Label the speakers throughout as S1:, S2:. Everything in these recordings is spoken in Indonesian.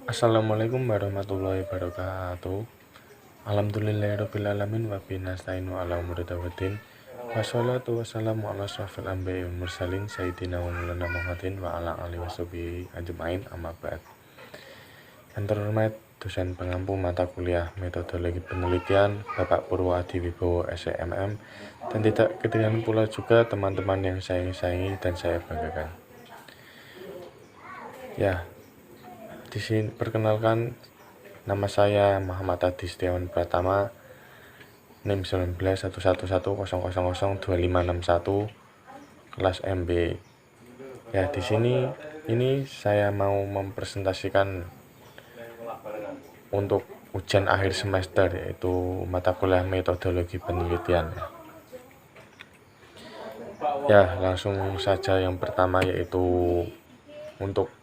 S1: Assalamualaikum warahmatullahi wabarakatuh. Alhamdulillahirrabbilalamin wa bihi nasta'inu ala umuri waddin. Wassalatu wassalamu ala asyrofil anbiya'i wal mursalin sayyidina wa maulana Muhammadin wa ala alihi washabihi ajmain amma ba'd. Yang terhormat dosen pengampu mata kuliah metodologi penelitian Bapak Purwadi Wibowo SEMM, dan tidak ketinggalan pula juga teman-teman yang saya sayangi dan saya banggakan. Di sini perkenalkan, nama saya Muhammad Adi Setiawan Pratama, NIM 191110002561, kelas MB. Di sini saya mau mempresentasikan untuk ujian akhir semester, yaitu mata kuliah metodologi penelitian. Langsung saja yang pertama, yaitu untuk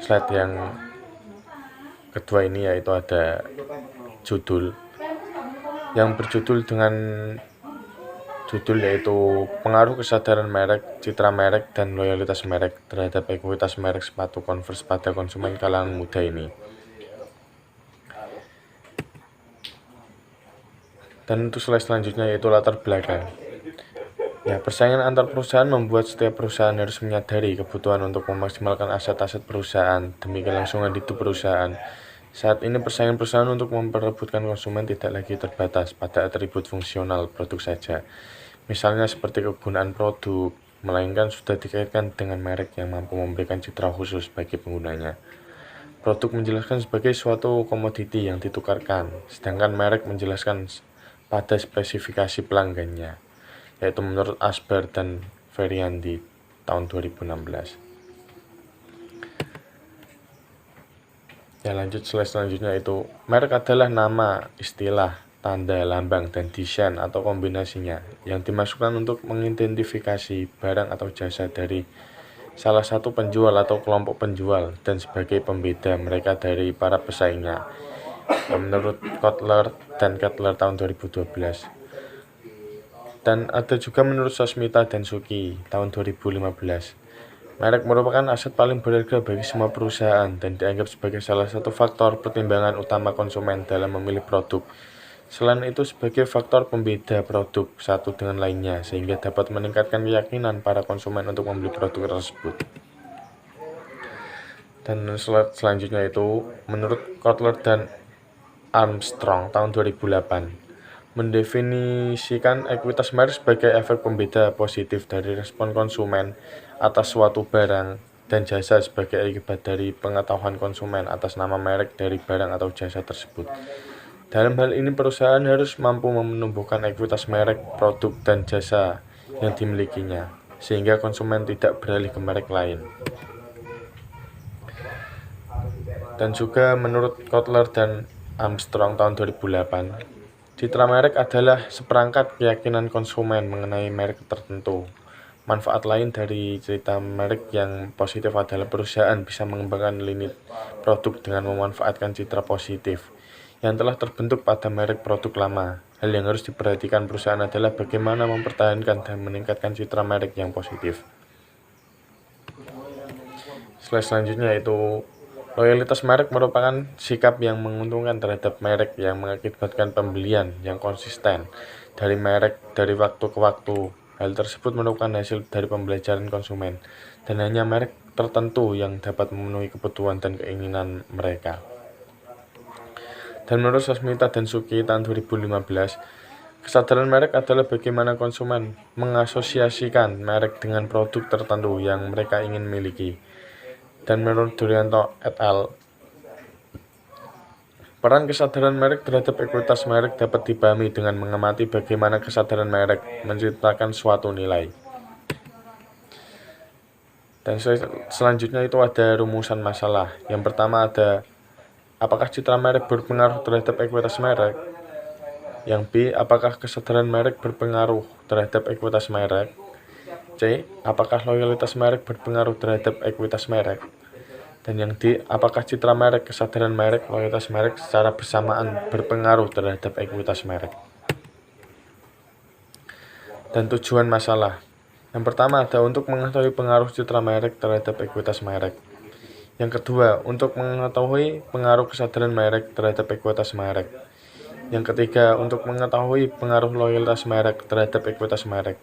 S1: slide yang kedua ini, yaitu ada judul yang berjudul dengan judul yaitu pengaruh kesadaran merek, citra merek, dan loyalitas merek terhadap ekuitas merek sepatu Converse pada konsumen kalangan muda ini. Dan untuk slide selanjutnya yaitu latar belakang. Persaingan antar perusahaan membuat setiap perusahaan harus menyadari kebutuhan untuk memaksimalkan aset-aset perusahaan demi kelangsungan hidup perusahaan. Saat ini persaingan perusahaan untuk memperebutkan konsumen tidak lagi terbatas pada atribut fungsional produk saja, misalnya seperti kegunaan produk, melainkan sudah dikaitkan dengan merek yang mampu memberikan citra khusus bagi penggunanya. Produk menjelaskan sebagai suatu komoditi yang ditukarkan, sedangkan merek menjelaskan pada spesifikasi pelanggannya, yaitu menurut Asper dan Feryandi tahun 2016. Lanjut slide selanjutnya, itu merek adalah nama, istilah, tanda, lambang, dan desain atau kombinasinya yang dimasukkan untuk mengidentifikasi barang atau jasa dari salah satu penjual atau kelompok penjual dan sebagai pembeda mereka dari para pesaingnya, menurut Kotler dan Kettler tahun 2012. Dan ada juga menurut Sosmita dan Suki tahun 2015. Merek merupakan aset paling berharga bagi semua perusahaan dan dianggap sebagai salah satu faktor pertimbangan utama konsumen dalam memilih produk. Selain itu, sebagai faktor pembeda produk satu dengan lainnya, sehingga dapat meningkatkan keyakinan para konsumen untuk membeli produk tersebut. Dan slide selanjutnya itu menurut Kotler dan Armstrong tahun 2008. Mendefinisikan ekuitas merek sebagai efek pembeda positif dari respon konsumen atas suatu barang dan jasa sebagai akibat dari pengetahuan konsumen atas nama merek dari barang atau jasa tersebut. Dalam hal ini, perusahaan harus mampu menumbuhkan ekuitas merek, produk, dan jasa yang dimilikinya, sehingga konsumen tidak beralih ke merek lain. Dan juga menurut Kotler dan Armstrong tahun 2008, citra merek adalah seperangkat keyakinan konsumen mengenai merek tertentu. Manfaat lain dari cerita merek yang positif adalah perusahaan bisa mengembangkan lini produk dengan memanfaatkan citra positif yang telah terbentuk pada merek produk lama. Hal yang harus diperhatikan perusahaan adalah bagaimana mempertahankan dan meningkatkan citra merek yang positif. Slide selanjutnya yaitu loyalitas merek merupakan sikap yang menguntungkan terhadap merek yang mengakibatkan pembelian yang konsisten dari merek dari waktu ke waktu. Hal tersebut merupakan hasil dari pembelajaran konsumen dan hanya merek tertentu yang dapat memenuhi kebutuhan dan keinginan mereka. Dan menurut Sosmita dan Suki tahun 2015, kesadaran merek adalah bagaimana konsumen mengasosiasikan merek dengan produk tertentu yang mereka ingin miliki. Dan menurut Durianto et al., peran kesadaran merek terhadap ekuitas merek dapat dipahami dengan mengamati bagaimana kesadaran merek menciptakan suatu nilai. Dan selanjutnya itu ada rumusan masalah. Yang pertama ada, apakah citra merek berpengaruh terhadap ekuitas merek? Yang B, apakah kesadaran merek berpengaruh terhadap ekuitas merek? C, apakah loyalitas merek berpengaruh terhadap ekuitas merek? Dan yang D, apakah citra merek, kesadaran merek, loyalitas merek secara bersamaan berpengaruh terhadap ekuitas merek? Dan tujuan masalah. Yang pertama ada untuk mengetahui pengaruh citra merek terhadap ekuitas merek. Yang kedua, untuk mengetahui pengaruh kesadaran merek terhadap ekuitas merek. Yang ketiga, untuk mengetahui pengaruh loyalitas merek terhadap ekuitas merek.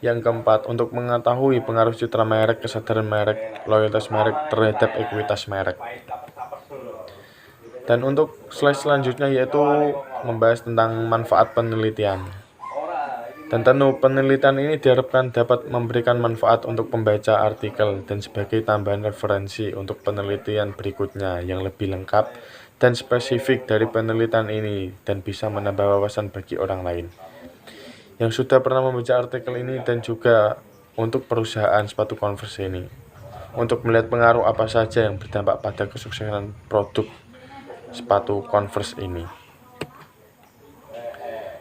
S1: Yang keempat, untuk mengetahui pengaruh citra merek, kesadaran merek, loyalitas merek terhadap ekuitas merek. Dan untuk slide selanjutnya yaitu membahas tentang manfaat penelitian. Dan tentu penelitian ini diharapkan dapat memberikan manfaat untuk pembaca artikel dan sebagai tambahan referensi untuk penelitian berikutnya yang lebih lengkap dan spesifik dari penelitian ini dan bisa menambah wawasan bagi orang lain yang sudah pernah membaca artikel ini dan juga untuk perusahaan sepatu Converse ini untuk melihat pengaruh apa saja yang berdampak pada kesuksesan produk sepatu Converse ini.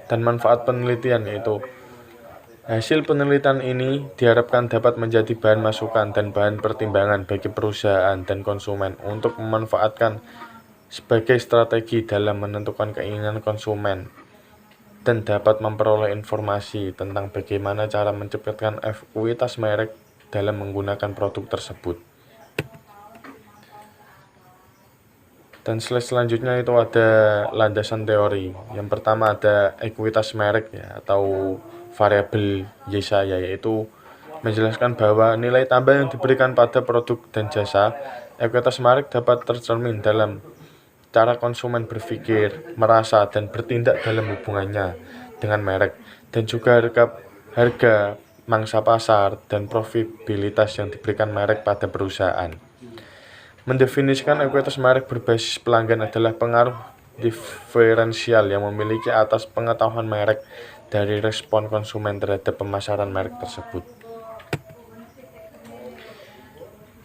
S1: Dan manfaat penelitian yaitu hasil penelitian ini diharapkan dapat menjadi bahan masukan dan bahan pertimbangan bagi perusahaan dan konsumen untuk memanfaatkan sebagai strategi dalam menentukan keinginan konsumen dan dapat memperoleh informasi tentang bagaimana cara menciptakan ekuitas merek dalam menggunakan produk tersebut. Dan slide selanjutnya itu ada landasan teori. Yang pertama ada ekuitas merek ya, atau variabel Yesaya, yaitu menjelaskan bahwa nilai tambah yang diberikan pada produk dan jasa ekuitas merek dapat tercermin dalam cara konsumen berpikir, merasa, dan bertindak dalam hubungannya dengan merek, dan juga harga mangsa pasar dan profitabilitas yang diberikan merek pada perusahaan. Mendefinisikan ekuitas merek berbasis pelanggan adalah pengaruh diferensial yang memiliki atas pengetahuan merek dari respon konsumen terhadap pemasaran merek tersebut.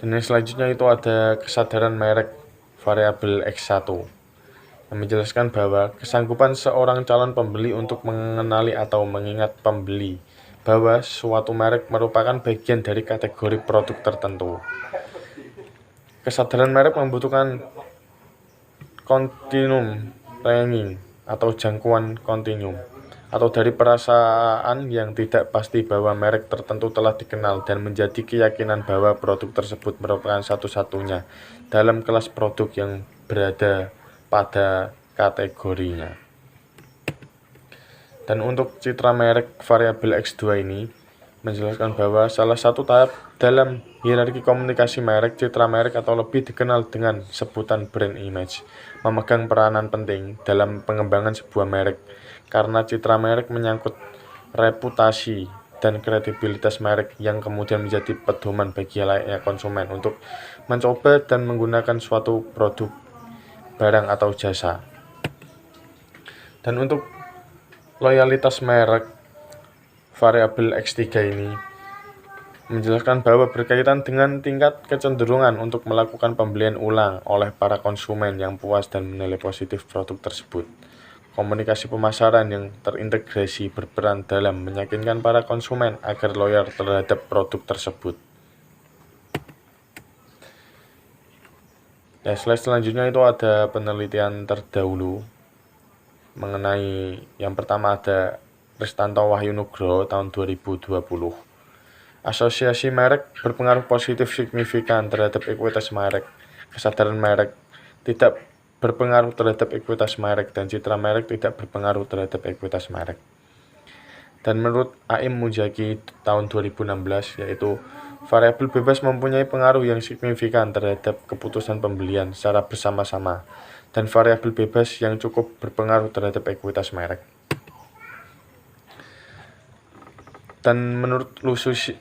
S1: Dan yang selanjutnya itu ada kesadaran merek variabel X1 yang menjelaskan bahwa kesanggupan seorang calon pembeli untuk mengenali atau mengingat pembeli bahwa suatu merek merupakan bagian dari kategori produk tertentu. Kesadaran merek membutuhkan kontinum ranking atau jangkauan kontinum atau dari perasaan yang tidak pasti bahwa merek tertentu telah dikenal dan menjadi keyakinan bahwa produk tersebut merupakan satu-satunya dalam kelas produk yang berada pada kategorinya. Dan untuk citra merek variabel X2 ini menjelaskan bahwa salah satu tahap dalam hierarki komunikasi merek, citra merek atau lebih dikenal dengan sebutan brand image, memegang peranan penting dalam pengembangan sebuah merek karena citra merek menyangkut reputasi dan kredibilitas merek yang kemudian menjadi pedoman bagi layaknya konsumen untuk mencoba dan menggunakan suatu produk, barang atau jasa. Dan untuk loyalitas merek variabel X3 ini menjelaskan bahwa berkaitan dengan tingkat kecenderungan untuk melakukan pembelian ulang oleh para konsumen yang puas dan menilai positif produk tersebut. Komunikasi pemasaran yang terintegrasi berperan dalam meyakinkan para konsumen agar loyal terhadap produk tersebut. Ya, slide selanjutnya itu ada penelitian terdahulu mengenai yang pertama ada Ristanto Wahyu Nugroho tahun 2020. Asosiasi merek berpengaruh positif signifikan terhadap ekuitas merek, kesadaran merek tidak berpengaruh terhadap ekuitas merek, dan citra merek tidak berpengaruh terhadap ekuitas merek. Dan menurut Aim Mujaki tahun 2016, yaitu variabel bebas mempunyai pengaruh yang signifikan terhadap keputusan pembelian secara bersama-sama, dan variabel bebas yang cukup berpengaruh terhadap ekuitas merek. Dan menurut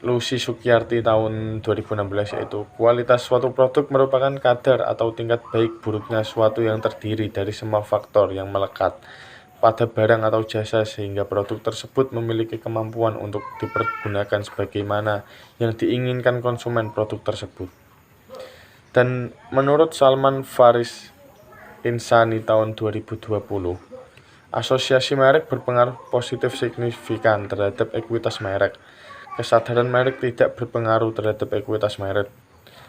S1: Lucy Sukiyarti tahun 2016, yaitu kualitas suatu produk merupakan kadar atau tingkat baik buruknya suatu yang terdiri dari semua faktor yang melekat pada barang atau jasa sehingga produk tersebut memiliki kemampuan untuk dipergunakan sebagaimana yang diinginkan konsumen produk tersebut. Dan menurut Salman Faris Insani tahun 2020, asosiasi merek berpengaruh positif signifikan terhadap ekuitas merek, kesadaran merek tidak berpengaruh terhadap ekuitas merek,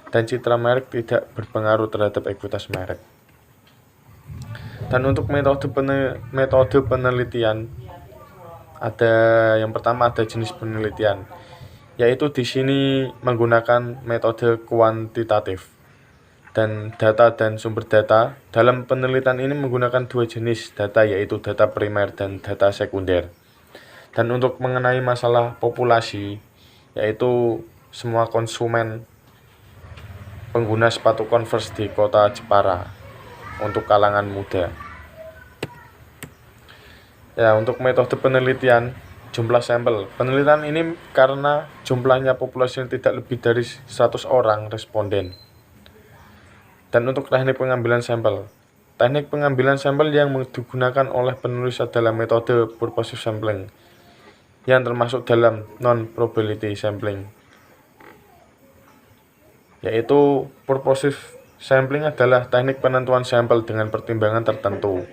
S1: dan citra merek tidak berpengaruh terhadap ekuitas merek. Dan untuk metode penelitian ada yang pertama ada jenis penelitian, yaitu di sini menggunakan metode kuantitatif. dan data dan sumber data. Dalam penelitian ini menggunakan dua jenis data, yaitu data primer dan data sekunder. Dan untuk mengenai masalah populasi, yaitu semua konsumen pengguna sepatu Converse di kota Jepara untuk kalangan muda. Ya, untuk metode penelitian jumlah sampel. Penelitian ini karena jumlahnya populasi yang tidak lebih dari 100 orang responden. Dan untuk teknik pengambilan sampel. Teknik pengambilan sampel yang digunakan oleh penulis adalah metode purposive sampling, yang termasuk dalam non-probability sampling. Yaitu purposive sampling adalah teknik penentuan sampel dengan pertimbangan tertentu.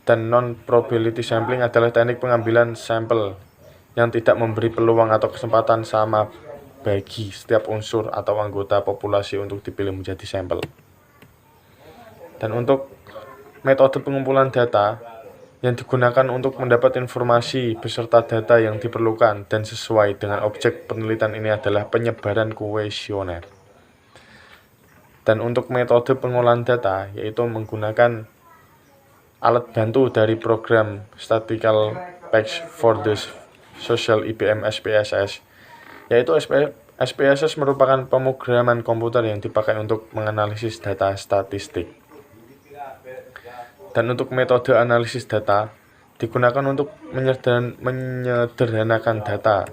S1: Dan non-probability sampling adalah teknik pengambilan sampel yang tidak memberi peluang atau kesempatan sama bagi setiap unsur atau anggota populasi untuk dipilih menjadi sampel. Dan untuk metode pengumpulan data yang digunakan untuk mendapat informasi beserta data yang diperlukan dan sesuai dengan objek penelitian ini adalah penyebaran kuesioner. Dan untuk metode pengolahan data yaitu menggunakan alat bantu dari program Statistical Packs for the Social IBM SPSS, yaitu SPSS merupakan pemrograman komputer yang dipakai untuk menganalisis data statistik. Dan untuk metode analisis data digunakan untuk menyederhanakan data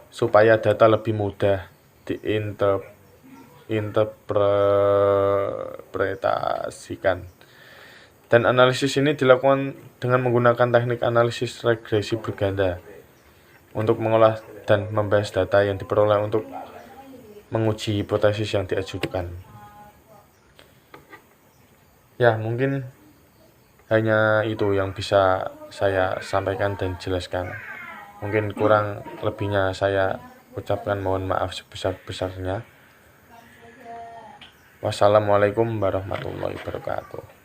S1: supaya data lebih mudah diinterpretasikan. Dan analisis ini dilakukan dengan menggunakan teknik analisis regresi berganda untuk mengolah dan membahas data yang diperoleh untuk menguji hipotesis yang diajukan. Ya, mungkin hanya itu yang bisa saya sampaikan dan jelaskan. Mungkin kurang lebihnya saya ucapkan mohon maaf sebesar-besarnya. Wassalamualaikum warahmatullahi wabarakatuh.